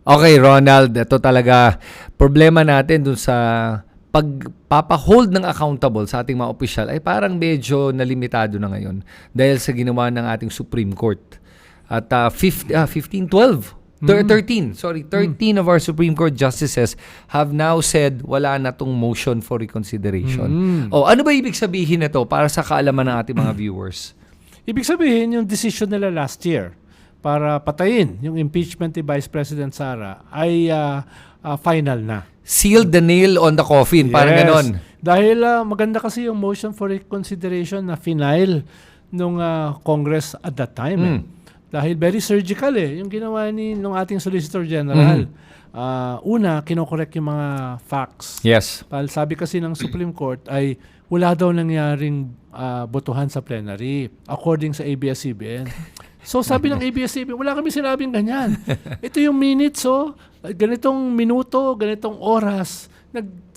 Okay, Ronald, ito talaga problema natin dun sa pagpapahold ng accountable sa ating mga opisyal ay parang medyo nalimitado na ngayon dahil sa ginawa ng ating Supreme Court. At 13 of our Supreme Court justices have now said wala na tong motion for reconsideration. Ano ba ibig sabihin nito para sa kaalaman ng ating mga viewers? Ibig sabihin, yung decision nila last year para patayin yung impeachment ni Vice President Sara ay final na. Sealed the nail on the coffin, parang ganon. Dahil maganda kasi yung motion for reconsideration na final nung Congress at that time. Dahil very surgical yung ginawa nung ating Solicitor General. Una, kinokorek yung mga facts. Yes. Sabi kasi ng Supreme Court ay wala daw nangyaring botohan sa plenary according sa ABS-CBN. So sabi ng ABS-CBN, wala kami sinabing ganyan. Ito yung minutes, ganitong minuto, ganitong oras,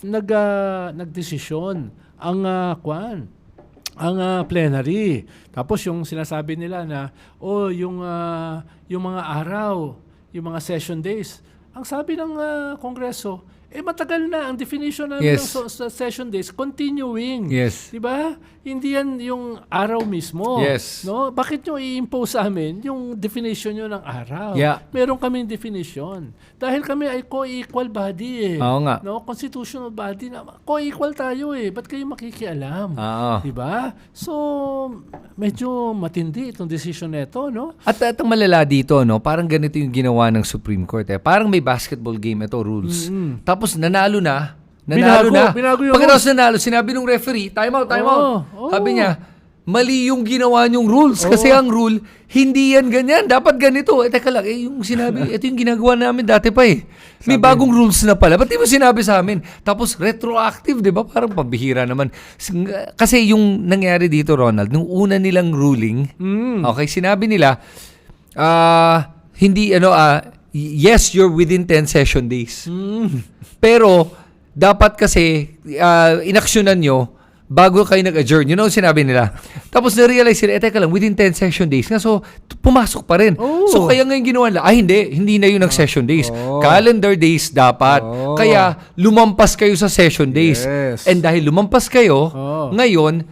nagdesisyon ang plenary. Tapos yung sinasabi nila na yung mga araw, yung mga session days. Ang sabi ng Kongreso, matagal na ang definition namin ng session days, continuing. Yes. 'Di ba? Hindi yan yung araw mismo. Yes. No? Bakit nyo i-impose sa amin yung definition nyo ng araw? Yeah. Meron kaming definition. Dahil kami ay co-equal body Oo nga. No? Constitutional body na co-equal tayo Ba't kayo makikialam? Oo. 'Di ba? So, medyo matindi itong decision nito, no? At ang malala dito, no, parang ganito yung ginawa ng Supreme Court. Parang may basketball game ito, rules. Tapos nanalo na. Binago yung Pagkatapos nanalo, sinabi ng referee, time out. Sabi niya, mali yung ginawa niyong rules. Kasi ang rule, hindi yan ganyan. Dapat ganito. Teka lang, yung sinabi, ito yung ginagawa namin dati pa May bagong rules na pala. Ba't di mo sinabi sa amin? Tapos retroactive, di ba? Parang pambihira naman. Kasi yung nangyari dito, Ronald, nung una nilang ruling, okay, sinabi nila, yes, you're within 10 session days. Pero, dapat kasi, inaksyonan nyo, bago kayo nag-adjourn. Yun ang sinabi nila. Tapos na-realize sila, teka lang, within 10 session days nga. So, pumasok pa rin. So, kaya ngayon ginawa nila, hindi na yun ang-session days. Calendar days dapat. Kaya, lumampas kayo sa session days. Yes. And dahil lumampas kayo, ngayon,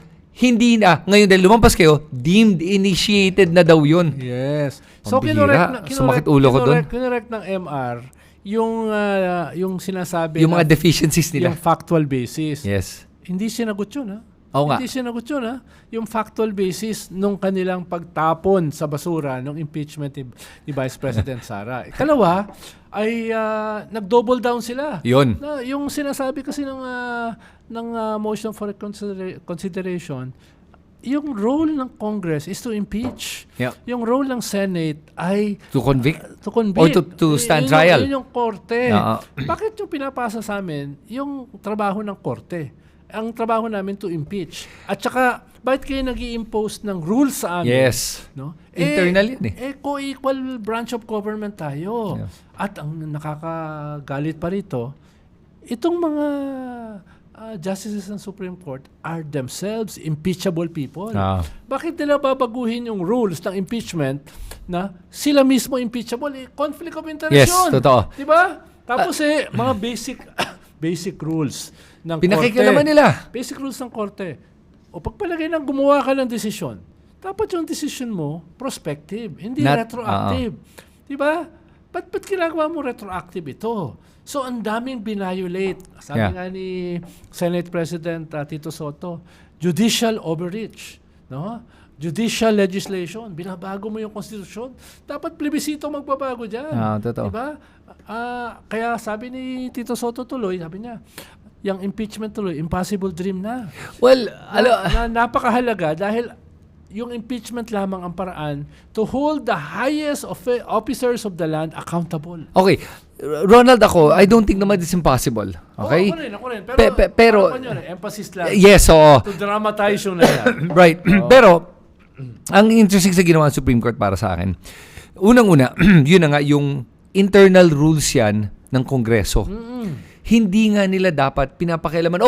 ngayon dahil lumampas kayo, deemed initiated na daw yun. Yes. So, Sumakit ulo ko doon. Kinorek ng MR yung sinasabi Yung mga deficiencies nila. Yung factual basis. Yes. Hindi sinagot yun, Oo nga. Hindi sinagot yun, Yung factual basis nung kanilang pagtapon sa basura ng impeachment ni Vice President Sara. Ikalawa, ay nag-double down sila. Yun. Yung sinasabi kasi ng motion for consideration, yung role ng Congress is to impeach. Yeah. Yung role ng Senate ay To convict? To convict. Or to stand trial? Yun yung korte. Bakit yung pinapasa sa amin yung trabaho ng korte? Ang trabaho namin to impeach. At saka, bakit kayo nag-i-impose ng rules sa amin? Yes. No? Internal yan Co-equal branch of government tayo. Yes. At ang nakakagalit pa rito, itong mga justices ng Supreme Court are themselves impeachable people. Bakit nila babaguhin yung rules ng impeachment na sila mismo impeachable? Conflict of interest yun. Yes, totoo. Diba? Tapos mga basic rules ng Pinakikialaman korte. nila. Basic rules ng korte. O pagpalagay ng gumawa ka ng desisyon, dapat yung decision mo prospective, hindi retroactive. Diba? Ba't ginagawa mo retroactive ito? So, ang daming binayolate. Sabi nga ni Senate President Tito Soto, judicial overreach. No? Judicial legislation. Binabago mo yung konstitusyon. Dapat plebisito magbabago dyan. Totoo. Diba? Kaya sabi ni Tito Soto tuloy, sabi niya, yung impeachment tuloy, impossible dream na. Well, napakahalaga dahil yung impeachment lamang ang paraan to hold the highest officers of the land accountable. Okay. Ronald, I don't think naman it's impossible. Okay? Ako rin. Pero emphasis lang. Yes, To dramatize yung nangyari. Right. Pero, ang interesting sa ginawa ng Supreme Court para sa akin, unang-una, yun na nga, yung internal rules yan ng Kongreso. Hindi nga nila dapat pinapakialaman,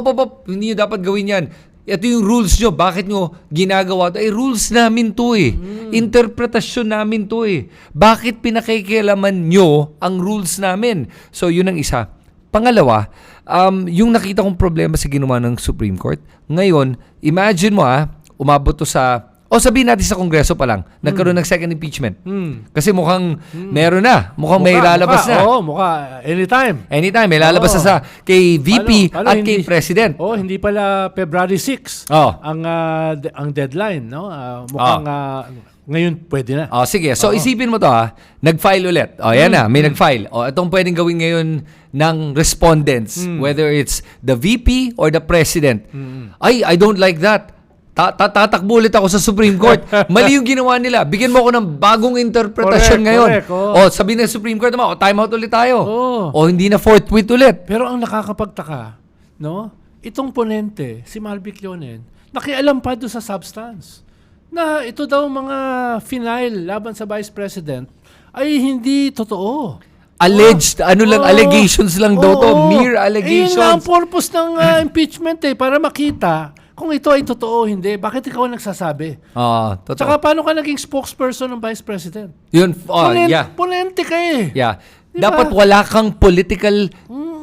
hindi nyo dapat gawin yan. ito yung rules nyo, bakit nyo ginagawa ito? Rules namin to eh. Interpretasyon namin to eh. Bakit pinakikialaman nyo ang rules namin? So, yun ang isa. Pangalawa, yung nakita kong problema sa ginawa ng Supreme Court, ngayon, imagine mo umabot to sa, sabihin natin sa Kongreso pa lang, nagkaroon ng second impeachment. Kasi mukhang meron na. Mukhang may lalabas na. Oo, mukha. Anytime. Anytime, may lalabas na sa kay VP at kay President. Hindi pala February 6 ang deadline, no? Mukhang ngayon pwede na. Sige. So isipin mo to nag-file ulit. Yan na, may nag-file. Itong pwedeng gawin ngayon ng respondents, whether it's the VP or the President. I don't like that. Tatakbo ulit ako sa Supreme Court. Mali yung ginawa nila. Bigyan mo ako ng bagong interpretasyon ngayon. Correct. Sabihin ng Supreme Court naman, time out ulit tayo. Oh. Hindi na forthwith ulit. Pero ang nakakapagtaka, no? Itong ponente, si Marvic Leonen, nakialam pa doon sa substance. Na ito daw mga final laban sa Vice President ay hindi totoo. Alleged, allegations lang daw to. Mere allegations. Yun lang ang purpose ng impeachment para makita kung ito ay totoo o hindi. Bakit ikaw ang nagsasabi? Totoo. Tsaka paano ka naging spokesperson ng Vice President? Yun, Ponente ka eh. Yeah. Diba? Dapat wala kang political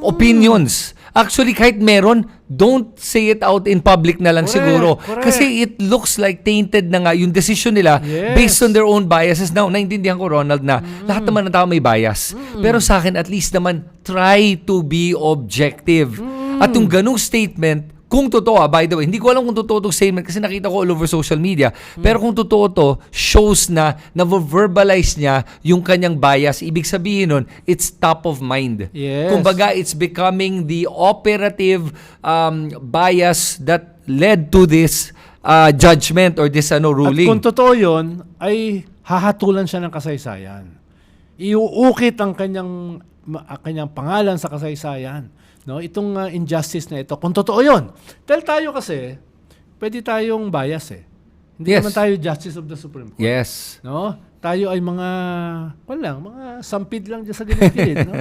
opinions. Actually, kahit meron, don't say it out in public na lang siguro. Correct. Kasi it looks like tainted na nga yung decision nila based on their own biases. Now, naintindihan ko, Ronald, na lahat naman ng tao may bias. Pero sa akin, at least naman, try to be objective. At yung ganung statement, kung totoo, by the way, hindi ko alam kung totoo itong statement kasi nakita ko all over social media. Pero kung totoo to, shows na verbalize niya yung kanyang bias. Ibig sabihin nun, it's top of mind. Yes. Kumbaga, it's becoming the operative bias that led to this judgment or this ruling. At kung totoo yun, ay hahatulan siya ng kasaysayan. Iuukit ang kanyang pangalan sa kasaysayan. No, itong injustice na ito, kung totoo yun. Dahil tayo kasi, pwede tayong bias Hindi naman tayo justice of the Supreme Court. Yes. No? Tayo ay mga sampid lang dyan sa gilid. No?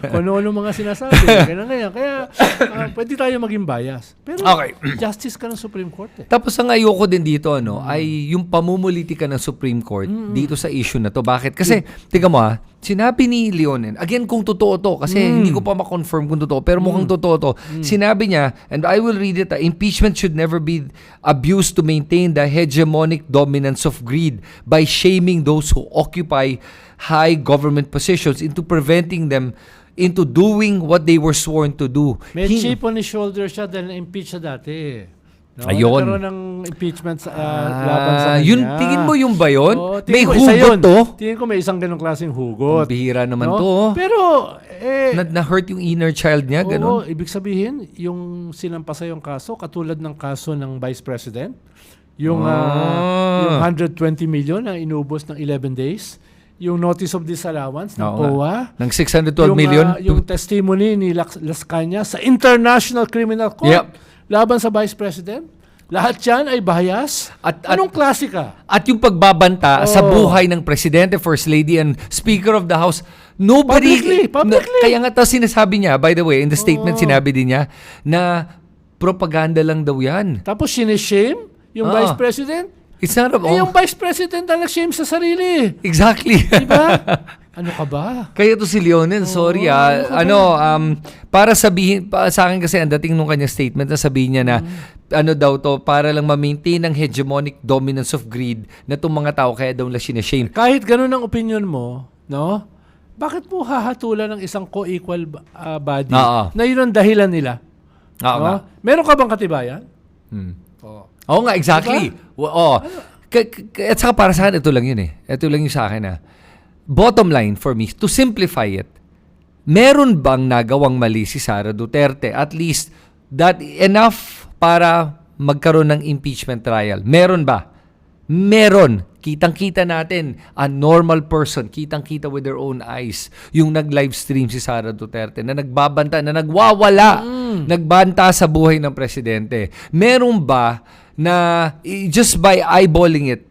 Kung ano mga sinasabi. Kaya pwede tayo maging bias. Pero justice ka ng Supreme Court Tapos ang ayoko din dito ay yung pamumulitika ng Supreme Court dito sa issue na to. Bakit? Kasi, tiga mo sinabi ni Leonen, again kung totoo to, kasi hindi ko pa ma-confirm kung totoo, pero mukhang totoo to. Sinabi niya, and I will read it, impeachment should never be abused to maintain the hegemonic dominance of greed by shaming those who occupy high government positions into preventing them into doing what they were sworn to do. May chip on his shoulder siya dahil na-impeach siya dati. No? Ayun. Nagkaroon ng impeachment sa laban sa kanya. Yun, tingin mo yung ba yun? May hugot hugot to? Tingin ko may isang ganong klaseng hugot. Bihira naman to. Pero, na-hurt yung inner child niya, ganun. Ibig sabihin, yung sinampasa yung kaso, katulad ng kaso ng Vice President, yung 120 million na inubos ng 11 days, yung notice of disallowance ng COA, ng 612 million. Yung testimony ni Las Cañas sa International Criminal Court laban sa Vice President. Lahat yan ay bias. Anong klase ka? At yung pagbabanta sa buhay ng Presidente, First Lady, and Speaker of the House, nobody... Publicly. Kaya nga sinasabi niya, by the way, in the statement sinabi din niya, na propaganda lang daw yan. Tapos sinishame yung Vice President. It's not yung Vice President na nag-shame sa sarili. Exactly. Diba? Ano ka ba? Kaya to si Leonen, sorry para sabihin, sa akin kasi ang dating nung kanyang statement na sabihin niya na daw to, para lang ma-maintain ang hegemonic dominance of greed na itong mga tao kaya daw nila sinashame. Kahit ganun ang opinion mo, no? Bakit mo hahatulan ng isang co-equal body na yun ang dahilan nila? No? Meron ka bang katibayan? Oo nga, exactly. Diba? At saka para sa akin, ito lang yun Ito lang yung sa akin Bottom line for me, to simplify it, meron bang nagawang mali si Sara Duterte? At least, that enough para magkaroon ng impeachment trial. Meron ba? Meron. Kitang-kita natin, a normal person, kitang-kita with their own eyes, yung nag-livestream si Sara Duterte, na nagbabanta, na nagwawala, nagbanta sa buhay ng presidente. Meron ba na, just by eyeballing it,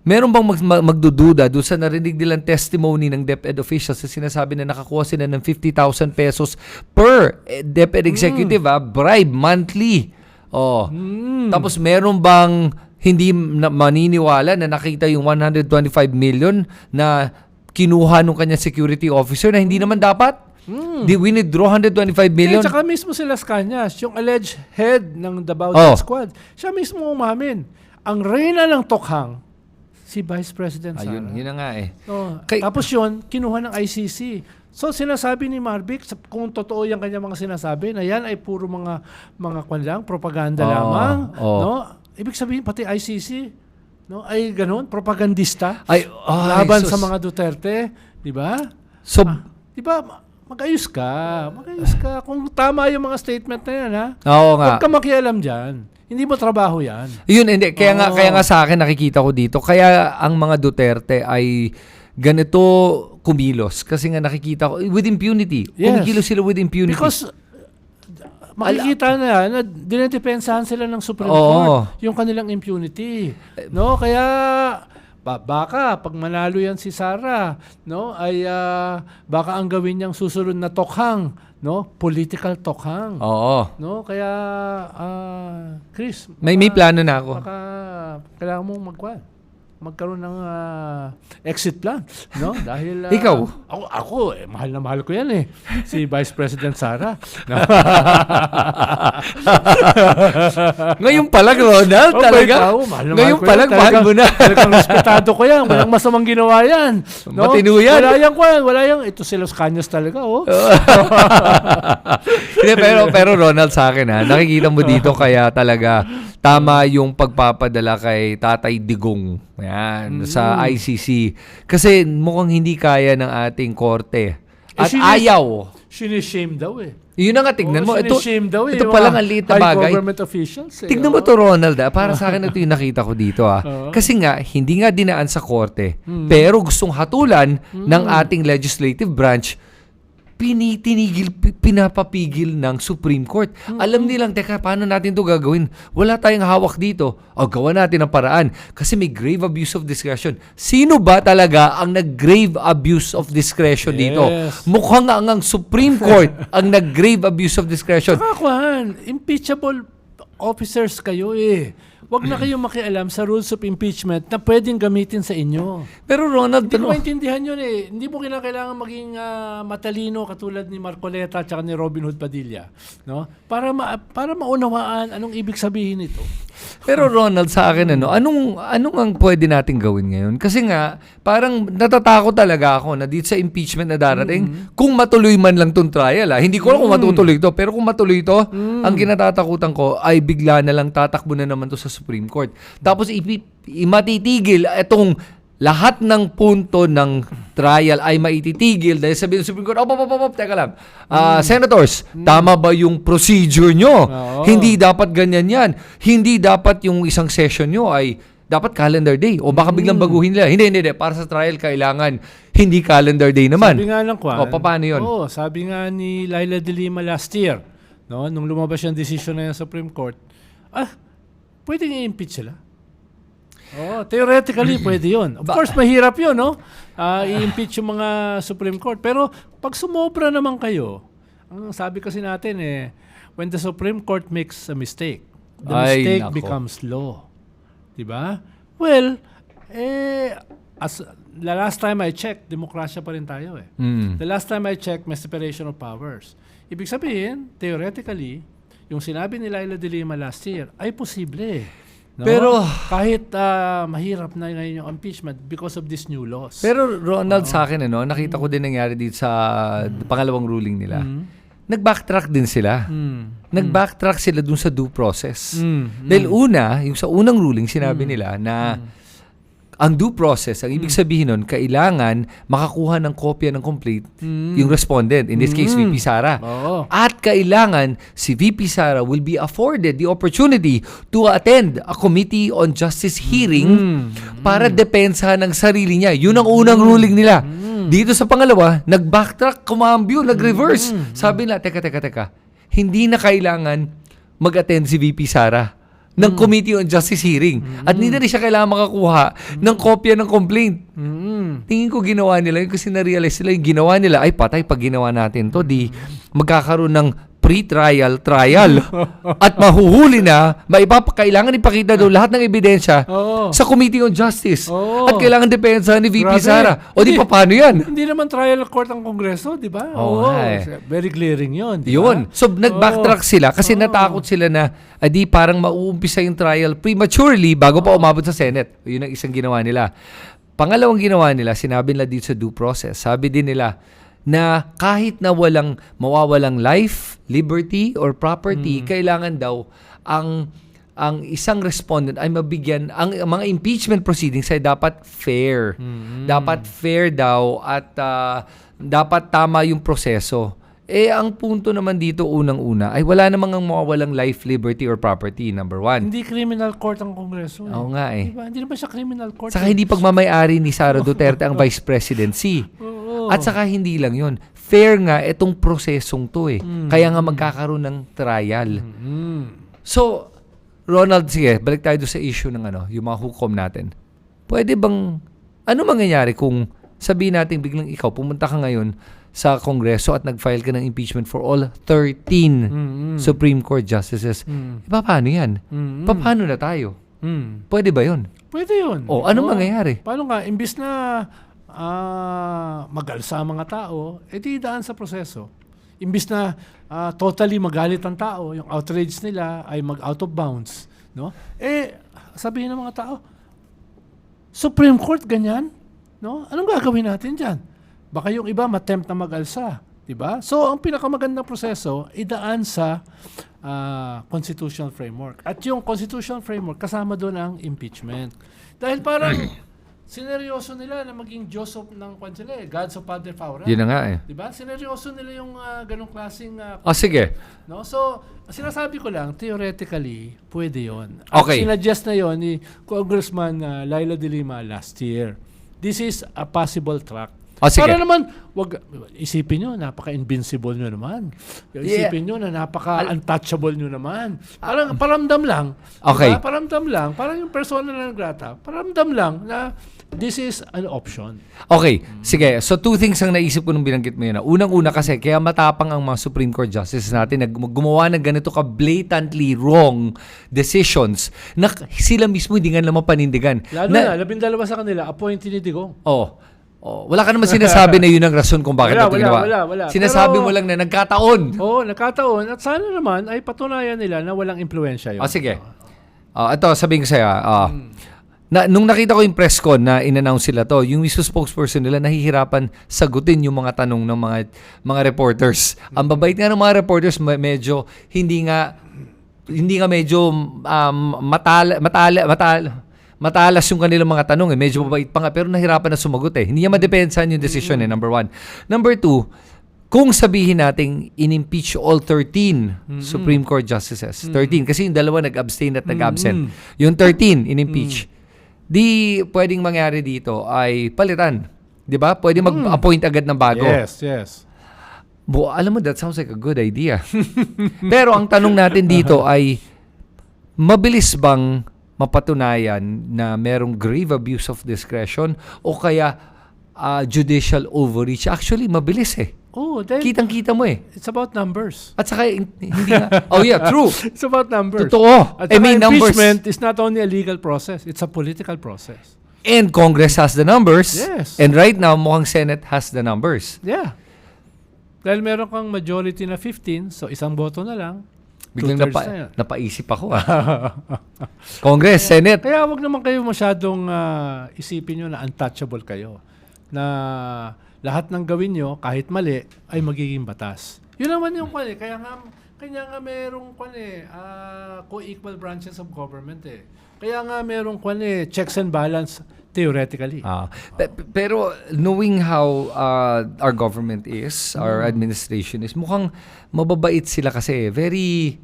meron bang magdududa doon sa narinig nilang testimony ng DepEd officials sa sinasabi na nakakuha sila ng 50,000 pesos per DepEd executive, bribe monthly. Oh. Tapos meron bang hindi maniniwala na nakita yung 125 million na kinuha nung kanya security officer na hindi naman dapat? Di withdraw 125 million? At saka mismo si Las Cañas, yung alleged head ng Davao Death Squad, siya mismo umamin. Ang reyna ng Tokhang, si Vice President Sara. Ayun, yun na nga eh. Tapos yun, kinuha ng ICC. So sinasabi ni Marvick, kung totoo yung kanya mga sinasabi, na yan ay puro mga kwan lang, propaganda lamang. No? Ibig sabihin, pati ICC, no, ay ganun, propagandista. Laban sa mga Duterte. Di ba? So, di ba, mag-ayos ka. Kung tama yung mga statement na yan, ha? Oo nga. Huwag ka makialam dyan. Hindi mo trabaho yan. Yun, hindi. Kaya nga sa akin nakikita ko dito. Kaya ang mga Duterte ay ganito kumilos. Kasi nga nakikita ko, with impunity. Yes. Kumikilos sila with impunity. Because makikita na dinedepensahan sila ng Supreme Court yung kanilang impunity. No? Kaya baka pag manalo yan si Sara, no, ay baka ang gawin niyang susunod na tokhang, no, political tokhang. Oo. No, kaya Chris, may plano na ako. Baka kailangan mong magkaroon ng exit plan, no? Dahil ikaw, ako mahal na mahal ko yan eh, si Vice President Sara. No? Ngayon palag, Ronald, talaga. Ngayon palag, mahal mo na. Talagang respetado ko yan. Walang masamang ginawa yan. No? Matino yan. Wala yan. Ito si Las Cañas talaga, oh. pero Ronald, sa akin, nakikita mo dito kaya talaga tama yung pagpapadala kay Tatay Digong sa ICC. Kasi mukhang hindi kaya ng ating korte. At ayaw. Sinishame daw eh. Yun na nga, tignan mo. Ito palang ang liit na high bagay. government officials. Tignan mo to, Ronald. Para sa akin, ito yung nakita ko dito. Kasi nga, hindi nga dinaan sa korte. Pero gustong hatulan ng ating legislative branch, pinapapigil ng Supreme Court. Alam nilang, teka, paano natin to gagawin? Wala tayong hawak dito. Gawa natin ang paraan. Kasi may grave abuse of discretion. Sino ba talaga ang nag-grave abuse of discretion dito? Mukhang ang Supreme Court ang nag-grave abuse of discretion. Impeachable officers kayo eh. Huwag na kayong makialam sa rules of impeachment na pwedeng gamitin sa inyo. Pero Ronald, hindi ko maintindihan yun eh. Hindi mo kailangan maging matalino katulad ni Marcoleta at ni Robin Hood Padilla, no? Para maunawaan anong ibig sabihin nito. Pero Ronald, sa akin anong ang pwede nating gawin ngayon? Kasi nga parang natatakot talaga ako na dito sa impeachment na darating, kung matuloy man lang tong trial, hindi ko alam kung matutuloy ito, pero kung matuloy ito, ang kinatatakutan ko ay bigla na lang tatakbo na naman to sa Supreme Court. Tapos matitigil itong lahat ng punto ng trial ay maititigil dahil sabi ng Supreme Court, teka lang, senators, tama ba yung procedure nyo? Hindi dapat ganyan yan. Hindi dapat yung isang session nyo ay dapat calendar day. O baka biglang baguhin nila. Hindi. Para sa trial, kailangan hindi calendar day naman. Sabi nga lang, paano yun? Sabi nga ni Laila de Lima last year, no, nung lumabas yung decision na yung Supreme Court, pwedeng i-impeach sila. Theoretically, pwede yun. Of course, mahirap yun, no? I-impeach yung mga Supreme Court. Pero pag sumobra naman kayo, ang sabi kasi natin when the Supreme Court makes a mistake, the mistake becomes law. Diba? Well, as the last time I checked, demokrasya pa rin tayo eh. The last time I checked, may separation of powers. Ibig sabihin, theoretically, yung sinabi ni Laila de Lima last year ay posible. No? Pero kahit mahirap na ngayon yung impeachment because of these new laws. Pero Ronald, sa akin nakita ko din nangyari dito sa pangalawang ruling nila. Nag-backtrack din sila. Nag-backtrack sila dun sa due process. Dahil yung sa unang ruling sinabi nila na ang due process, ang ibig sabihin nun, kailangan makakuha ng kopya ng complaint yung respondent, in this case, VP Sara. At kailangan si VP Sara will be afforded the opportunity to attend a Committee on Justice hearing para depensahan ng sarili niya. Yun ang unang ruling nila. Dito sa pangalawa, nag-backtrack, kumambyo, nag-reverse. Sabi na, teka. Hindi na kailangan mag-attend si VP Sara ng Committee on Justice hearing. At hindi na rin siya kailangan makakuha ng kopya ng complaint. Tingin ko ginawa nila yun kasi na-realize nila yung ginawa nila ay patay pag ginawa natin to. Di magkakaroon ng pre-trial, trial. At mahuhuli na, kailangan ipakita daw lahat ng ebidensya Oo. sa Committee on Justice. Oo. At kailangan depensa ni VP Grabe. Sara. O di pa paano yan? Hindi naman trial court ang Kongreso, di ba? Oo nga eh. Very glaring yun. Di ba? Yun. So, nag-backtrack sila kasi natakot sila na di parang mauumpisa yung trial prematurely bago pa umabot sa Senate. Yun ang isang ginawa nila. Pangalawang ginawa nila, sinabi nila dito sa due process. Sabi din nila na kahit na mawawalang life, liberty, or property, kailangan daw ang isang respondent ay mabigyan, ang mga impeachment proceedings ay dapat fair. Dapat fair daw at dapat tama yung proseso. Ang punto naman dito unang-una ay wala namang mawawalang life, liberty, or property, number one. Hindi criminal court ang Kongreso. Oo nga eh. Diba? Hindi naman siya criminal court. Saka hindi pagmamayari ni Sara Duterte ang vice presidency. Oo. At saka hindi lang yun. Fair nga itong prosesong to eh. Kaya nga magkakaroon ng trial. So, Ronald, sige, balik tayo doon sa issue ng yung mga hukom natin. Pwede bang, ano mangyayari kung sabihin natin biglang ikaw, pumunta ka ngayon sa Kongreso at nag-file ka ng impeachment for all 13 Supreme Court justices. Paano yan? Paano na tayo? Pwede ba yun? Pwede yun. O, ano mangyayari? Paano nga, imbis na magalsa ang mga tao, di daan sa proseso. Imbis na totally magalit ang tao, yung outrage nila ay mag-out of bounds. No? Sabihin ng mga tao, Supreme Court, ganyan? No? Anong gagawin natin dyan? Baka yung iba matempt na mag-alsa. Diba? So, ang pinakamagandang proseso, idaan sa constitutional framework. At yung constitutional framework, kasama doon ang impeachment. Dahil parang sineryoso nila na maging Diyos ng Gods of Father Faura. Yun na nga eh. Diba? Sineryoso nila yung ganong klaseng sige. no? So, sinasabi ko lang, theoretically, pwede yon. At Okay. sinadjust na yon ni Congressman Laila de Lima last year. This is a possible track. Sige. Para naman, isipin nyo, napaka-invincible nyo naman. Isipin nyo na napaka-untouchable nyo naman. Parang paramdam lang. Okay. Diba? Paramdam lang. Parang yung persona na nagrata. Paramdam lang na this is an option. Okay, sige. So, two things ang naisip ko nung binanggit mo yun. Unang-una kasi, kaya matapang ang mga Supreme Court justices natin na gumawa ng ganito ka blatantly wrong decisions na sila mismo hindi nga naman panindigan. Lalo na 12 sa kanila, appointee ni Digong. Wala ka naman sinasabi na yun ang rason kung bakit ito ginawa. Wala. Sinasabi Pero, mo lang na nagkataon. Nagkataon. At sana naman ay patunayan nila na walang impluensya yun. Sige. Ito, sabihin ko sa'yo. Nung nakita ko yung press con na in-announce sila to, yung mismo spokesperson nila nahihirapan sagutin yung mga tanong ng mga reporters. Ang babait nga ng mga reporters, medyo hindi nga medyo matalas yung kanilang mga tanong medyo mabait pa nga pero nahirapan na sumagot Hindi niya madepensahan yung decision number one. Number two, kung sabihin nating in-impeach all 13 Supreme Court justices, 13 kasi yung dalawa nag-abstain at nag-absent. Yung 13 in-impeach. Di pwedeng mangyari dito ay palitan. 'Di ba? Pwede mag-appoint agad ng bago. Yes. Alam mo, that sounds like a good idea. Pero ang tanong natin dito ay mabilis bang mapatunayan na merong grave abuse of discretion o kaya judicial overreach? Actually, mabilis Dahil kitang-kita mo it's about numbers. At saka, hindi nga. True. It's about numbers. Totoo. At saka impeachment is not only a legal process, it's a political process. And Congress has the numbers. Yes. And right now, mukhang Senate has the numbers. Yeah. Dahil meron kang majority na 15, so isang boto na lang. Biglang Two-thirds na yan. napaisip ako. Congress, Senate. Kaya wag naman kayo masyadong isipin nyo na untouchable kayo. Na lahat ng gawin nyo, kahit mali, ay magiging batas. Yun naman yung Kaya nga merong co-equal branches of government Kaya nga merong checks and balance theoretically. Pero knowing how our government is, our administration is, mukhang mababait sila kasi very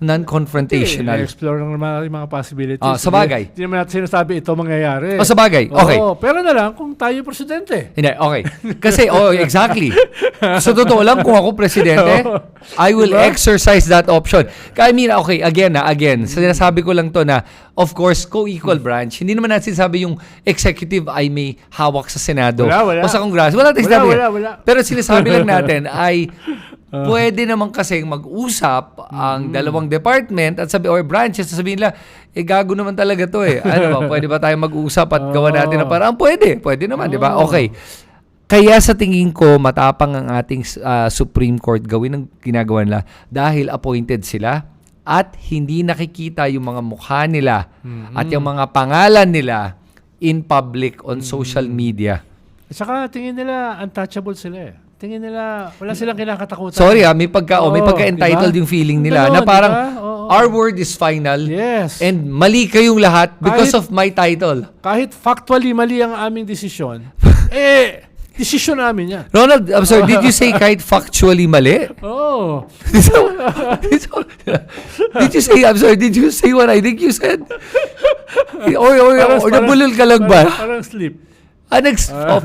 non-confrontational. I-explore lang naman yung mga possibilities. Sa bagay. Hindi naman natin sinasabi ito mangyayari. Sa bagay. Okay. Pero na lang kung tayo presidente. Hindi, okay. Kasi, exactly. Sa totoo lang, kung ako presidente, I will exercise that option. Kaya okay, again, sinasabi ko lang to na, of course, co-equal branch. Hindi naman natin sinasabi yung executive ay may hawak sa Senado Wala. o sa Congress. Wala. Wala. Pero sinasabi lang natin ay pwede naman kasing mag-usap ang dalawang department at or branches, sabihin nila, gago naman talaga to eh. Ano ba, pwede ba tayo mag-usap at gawa natin na parang pwede naman, di ba? Okay. Kaya sa tingin ko, matapang ang ating Supreme Court gawin ang ginagawa nila dahil appointed sila at hindi nakikita yung mga mukha nila at yung mga pangalan nila in public on social media. At saka tingin nila untouchable sila eh. Tingin nila wala silang kinakatakutan. Sorry may pagka-entitled yung feeling nila Ganon, na parang diba? our word is final Yes. and mali kayong lahat because of my title. Kahit factually mali ang aming desisyon, desisyon namin yan. Ronald, I'm sorry, did you say kahit factually mali? Oh. Did you say, I'm sorry, did you say what I think you said? Or nabulol ka lang ba? Parang sleep.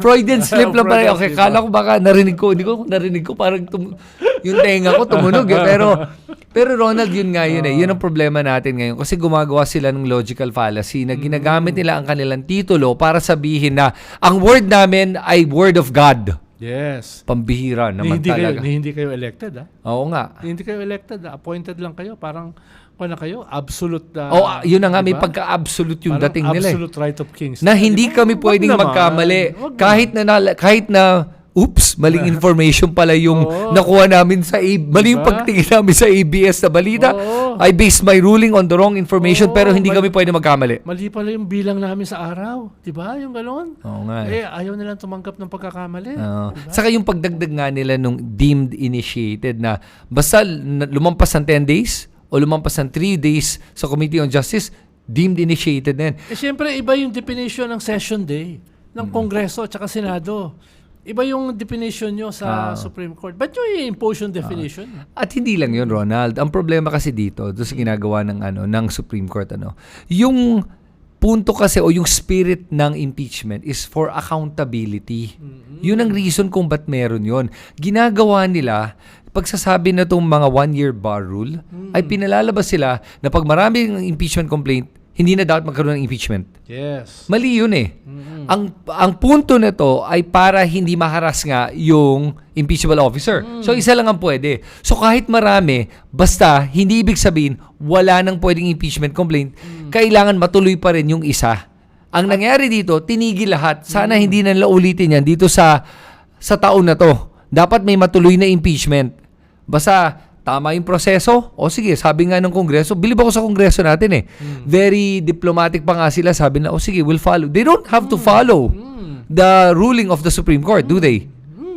Freudian slip lang pala. Freudian Okay, slip. kala ko baka narinig ko. Hindi ko narinig ko. Parang yung tenga ko tumunog. Pero Ronald, yun nga yun eh. Yun ang problema natin ngayon. Kasi gumagawa sila ng logical fallacy na ginagamit nila ang kanilang titulo para sabihin na ang word namin ay word of God. Yes. Pambihira naman talaga. Hindi kayo elected, ha? Oo nga. Hindi kayo elected, ha? Appointed lang kayo. Parang, na kayo? Absolute. Yun na nga, may diba? pagka-absolute yung Parang dating nila. Absolute right of kings. Na hindi kami pwedeng magkamali. Kahit na oops, maling information pala yung nakuha namin sa mali yung pagtingin namin sa ABS na balita. I based my ruling on the wrong information pero hindi kami pwede magkamali. Mali pala yung bilang namin sa araw. Diba? Yung gano'n. Oo nga. Ayaw nilang tumanggap ng pagkakamali. Diba? Saka yung pagdagdag nga nila nung deemed initiated na basta lumampas ng 10 days o lumampas ng 3 days sa Committee on Justice, deemed initiated din. Siyempre, iba yung definition ng session day ng Kongreso at saka Senado. Iba yung definition nyo sa Supreme Court. Ba't nyo i-impose yung definition? At hindi lang yun, Ronald. Ang problema kasi dito, doon sa ginagawa ng Supreme Court, yung punto kasi o yung spirit ng impeachment is for accountability. Yun ang reason kung ba't meron yun. Ginagawa nila, pagsasabi na itong mga 1-year bar rule, ay pinalalabas sila na pag maraming impeachment complaint, hindi na dapat magkaroon ng impeachment. Yes. Mali yun eh. Ang punto na to ay para hindi maharas nga yung impeachable officer. So isa lang ang pwede. So kahit marami, basta hindi ibig sabihin wala nang pwedeng impeachment complaint, kailangan matuloy pa rin yung isa. Ang nangyari dito, tinigil lahat. Sana hindi na nila ulitin yan dito sa taon na to. Dapat may matuloy na impeachment. Basta tama yung proseso. O sige, sabi nga ng Kongreso, bilib ako sa Kongreso natin eh. Very diplomatic pa nga sila. Sabi na, sige, we'll follow. They don't have to follow the ruling of the Supreme Court, do they?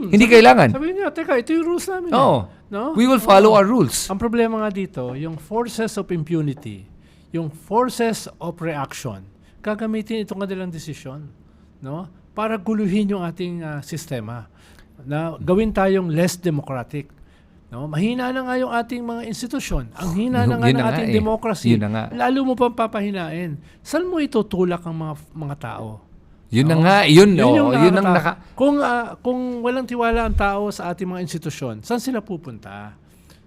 Hindi kailangan. Sabi niya, teka, ito yung rules namin. Oo. No? We will follow our rules. Ang problema nga dito, yung forces of impunity, yung forces of reaction, gagamitin itong kanilang desisyon, no? Para guluhin yung ating sistema. Na gawin tayong less democratic. No, mahina na nga yung ating mga institusyon. Ang hina na nga ng ating democracy. Lalo mo pang papahinain. Saan mo itutulak ang mga tao? Yun na nga. Yun ang Kung walang tiwala ang tao sa ating mga institusyon, saan sila pupunta?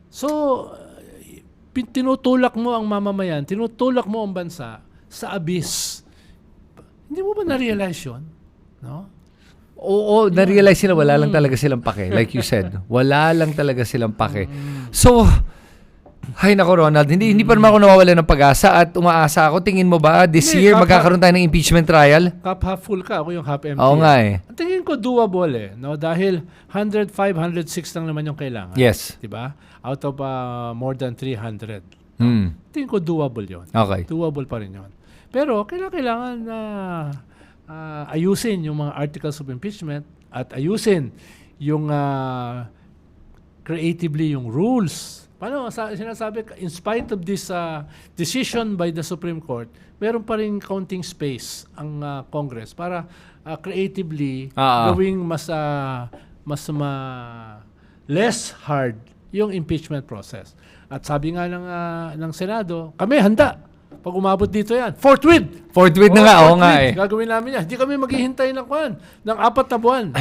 So, tinutulak mo ang mamamayan, tinutulak mo ang bansa sa abyss. Hindi mo ba na-realize yun? No? Oo, na-realize nila wala lang talaga silang pake. Like you said, wala lang talaga silang pake. So, hay nako Ronald, hindi pa naman ako nawawala ng pag-asa at umaasa ako. Tingin mo ba this year magkakaroon tayo ng impeachment trial? Half full ka, ako yung half empty. Oo nga eh. Tingin ko doable eh, no? Dahil 105, 106 lang naman yung kailangan. Yes. Diba? Out of more than 300. Tingin ko doable yon. Okay. Doable pa rin yon. Pero kailangan na ayusin yung mga articles of impeachment at ayusin yung creatively yung rules. Paano sinasabi, in spite of this decision by the Supreme Court, meron pa rin counting space ang Congress para creatively gawing mas less hard yung impeachment process. At sabi nga ng Senado, kami handa. Pag umabot dito yan, forthwith na nga, oo nga eh. Gagawin namin yan. Hindi kami maghihintay ng 4 na buwan.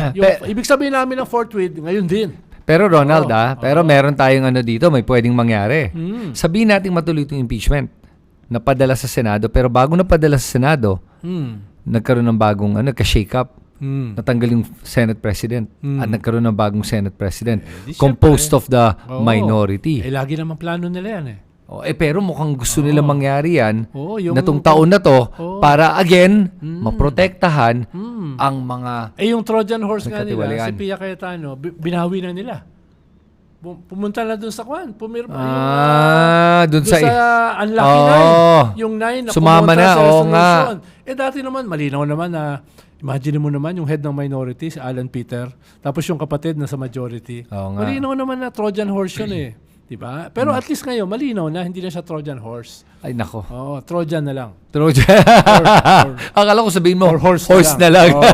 Ibig sabihin namin ng forthwith, ngayon din. Pero Ronald pero meron tayong dito, may pwedeng mangyari. Sabihin natin matuloy itong impeachment. Napadala sa Senado, pero bago napadala sa Senado, nagkaroon ng bagong nagka-shake up. natanggal yung Senate President at nagkaroon ng bagong Senate President di composed of the Oo. minority. Lagi naman plano nila yan eh. Pero mukhang gusto nila mangyari yan Oo, yung- na tong taon na to Oo. para again maprotektahan ang mga Yung Trojan horse nga nila, Nagkatiwalian. si Pia Cayetano, binawi na nila. Pumunta na dun sa kwan. Pumirma dun dun sa Unlucky Oo. Nine. Yung 9 na Sumama pumunta na, sa oo resolution. Dati naman, malinaw naman na imagine mo naman yung head ng minority, si Alan Peter, tapos yung kapatid na sa majority. Oo nga. Malinaw naman na Trojan horse yun eh. Diba? Pero at least ngayon, malinaw na, hindi na siya Trojan horse. Ay nako. Oo, Trojan na lang. Trojan. Akala ko sabihin mo Or horse na lang. Oo.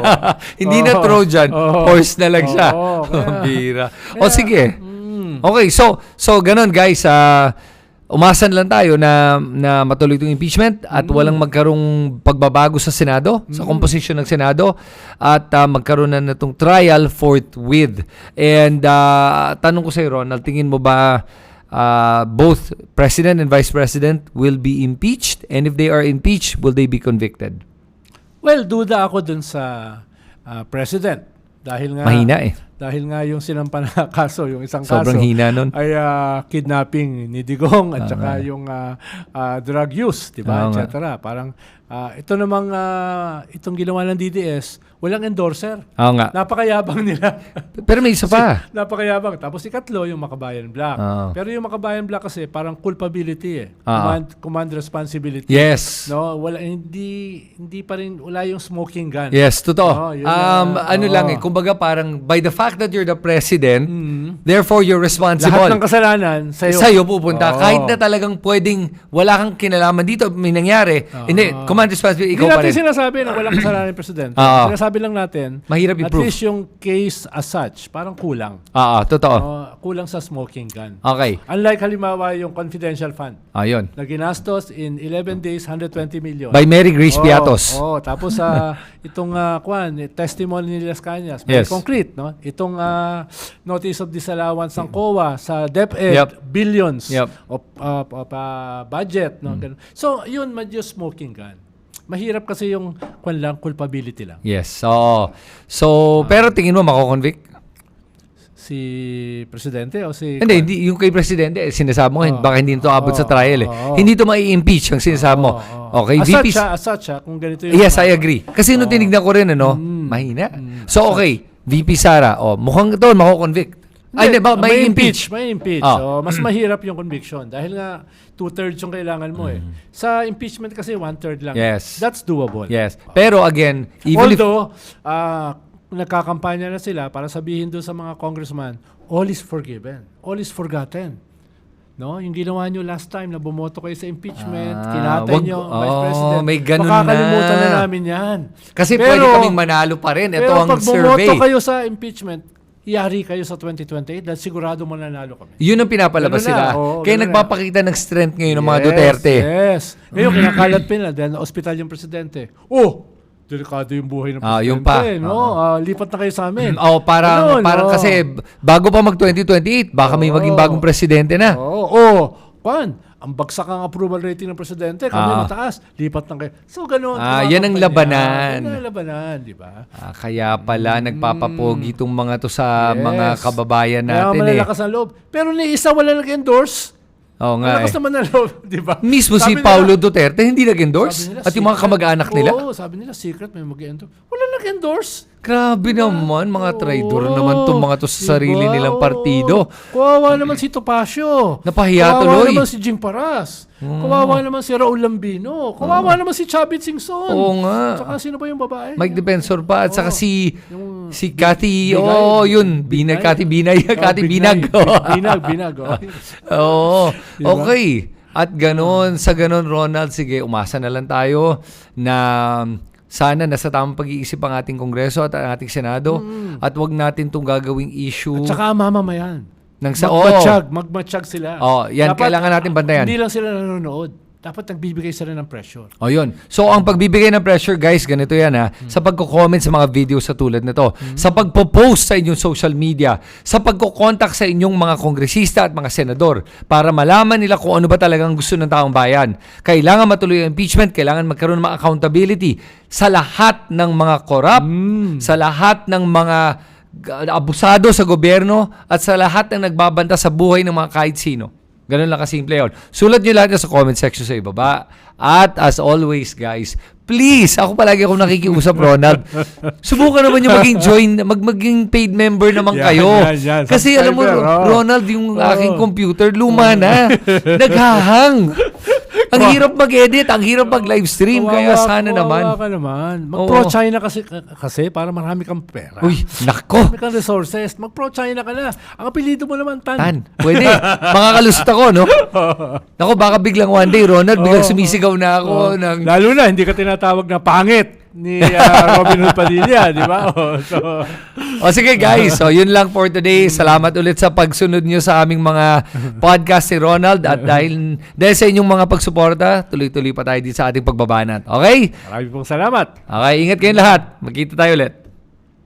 Hindi na Oo. Trojan, Oo. horse na lang siya. Oo, kaya- Bira. O sige. Mm. Okay, so ganun guys, umasan lang tayo na matuloy itong impeachment at walang magkarong pagbabago sa Senado, sa composition ng Senado at magkaroon na itong trial forthwith. And tanong ko sa iyo, Ronald, tingin mo ba both President and Vice President will be impeached? And if they are impeached, will they be convicted? Well, duda ako dun sa President. Dahil nga, Mahina eh. Dahil nga yung sinampa na kaso, yung isang Sobrang kaso, hina nun. ay kidnapping ni Digong at saka nga. yung drug use, di Oo ba, nga. etc. Parang ito namang itong ginawa ng DDS, walang endorser. Oo nga. Napakayabang nila. Pero may isa pa. Napakayabang. Tapos ikatlo, yung Makabayan Black. Oo. Pero yung Makabayan Black kasi parang culpability eh. Oo. Command responsibility. Yes. No, hindi pa rin wala yung smoking gun. Yes, totoo. Oo, yun na. Ano lang eh, kumbaga parang by the fact that you're the president, therefore you're responsible. Lahat ng kasalanan Sa'yo pupunta. Oo. Kahit na talagang pwedeng wala kang kinalaman dito, may nangyari. Hindi, command responsibility, Hindi ikaw pa natin rin. sinasabi na walang kasalanan ng presidente. Oo. Sinasabi lang natin, Mahirap at i-prove. least yung case as such, parang kulang. Totoo. Kulang sa smoking gun. Okay. Unlike halimbawa yung confidential fund Ayun. na ginastos in 11 days, 120 million. By Mary Grace Piatos. Tapos itong testimony ni Las Cañas, very Yes. concrete, no? Itong notice of disallowance ng COA sa DepEd, Yep. billions Yep. of budget, no? Ganun. So, yun, medyo smoking gun. Mahirap kasi yung culpability lang. Yes. So, pero tingin mo mako-convict? Si Presidente o si... Hindi, yung kay Presidente, sinasabi mo, baka hindi ito abot sa trial eh. Hindi ito mai-impeach ang sinasabi mo. Okay, VP. As such, kung ganito yung... Yes, I agree. Kasi nung tinignan ko rin, mahina. So, okay, VP Sara, mukhang ito, mako-convict. Ay, hindi, may impeach. May impeach. So, mas mahirap yung conviction. Dahil nga, 2/3 yung kailangan mo eh. Sa impeachment kasi, 1/3 lang. Yes. That's doable. Yes. Pero again, even if... Although, nagkakampanya na sila para sabihin doon sa mga congressman, all is forgiven. All is forgotten. No? Yung ginawa nyo last time na bumoto kayo sa impeachment, kinatay nyo ang Vice President. May ganun makakalimutan na. na namin yan. Kasi Pero- pwede kaming manalo pa rin. Ito Pero ang pag survey. bumoto kayo sa impeachment, yari kayo sa 2028 dahil sigurado mananalo kami. Yun ang pinapalabas Ganun na. sila. Oo, Kaya ganun na. nagpapakita ng strength ngayon ng mga Duterte. Yes. Ngayon, kinakalat pa nila dahil na-hospital yung presidente. Delikado yung buhay ng presidente. Yung pa. No? Lipat na kayo sa amin. Parang Ganun, kasi bago pa mag 2028, baka may maging bagong presidente na. Ang bagsak ang approval rating ng presidente, kami mataas, lipat na kayo. So, ganun. Yan ang labanan. Yan ang labanan, di ba? Kaya pala nagpapapogi itong mga to sa Yes. mga kababayan Kaya natin malalakas ang loob. Pero ni isa wala nag-endorse. Oo nga Malakas naman ang loob, di ba? Mismo si Sabi Paulo nila- Duterte hindi nag-endorse. sabi nila, At yung mga secret. kamag-anak nila. Oo, sabi nila, secret may mag-endorse. Wala nag-endorse. Grabe naman, mga traidor naman itong mga to sa sarili Diba? nilang partido. Kawawa naman si Topacio. Napahiya Kawawa tuloy. naman si Jing Paras. Kawawa naman si Raul Lambino. Kawawa naman si Chavit Singson. Oo nga. Tsaka sino ba yung babae? Mike Defensor pa at saka si Cathy, Bigay. yun, Binay, Cathy Binay, Cathy Binag. Binag. Oo. Diba? Okay. At sa ganon, Ronald, sige, umasa na lang tayo na sana nasa tamang pag-iisip ang ating Kongreso at ang ating Senado at wag natin itong gagawing issue At saka mamamayan. ng sa Magmatsyag sila. yan, kailangan natin bantayan. Hindi lang sila nanonood. dapat nagbibigay sila ng pressure. O yun. So, ang pagbibigay ng pressure, guys, ganito yan ha. Sa pagko-comment sa mga videos sa tulad nito. Sa pagpo-post sa inyong social media. Sa pagko-contact sa inyong mga kongresista at mga senador para malaman nila kung ano ba talagang gusto ng taong bayan. Kailangan matuloy ang impeachment. Kailangan magkaroon ng mga accountability sa lahat ng mga corrupt, sa lahat ng mga abusado sa gobyerno, at sa lahat ng nagbabanta sa buhay ng mga kahit sino. Ganun lang kasimple yun. Sulat nyo lahat sa comment section sa ibaba. At as always, guys, please, ako palagi akong nakikiusap, Ronald. Subukan naman yung maging paid member naman kayo. Yan. Kasi alam mo, Ronald, yung aking computer, luma na. Naghahang. Ang hirap mag-edit, ang hirap mag-live stream. Kaya sana naman. Kawawa ka naman. Mag-pro-China kasi para marami kang pera. Uy, nako. Marami kang resources. Mag-pro-China ka na. Ang apelido mo naman, Tan. Pwede. Makakalusot ako, no? Nako, baka biglang one day, Ronald, biglang sumisigaw na ako ng... Lalo na, hindi ka tinatawag na pangit ni Robin Hood Padilla, di ba? O sige guys, so yun lang for today. Salamat ulit sa pagsunod nyo sa aming mga podcast ni Ronald, at dahil sa inyong mga pagsuporta, tuloy-tuloy pa tayo dito sa ating pagbabanat. Okay? Maraming pong salamat. Okay, ingat kayong lahat. Magkita tayo ulit.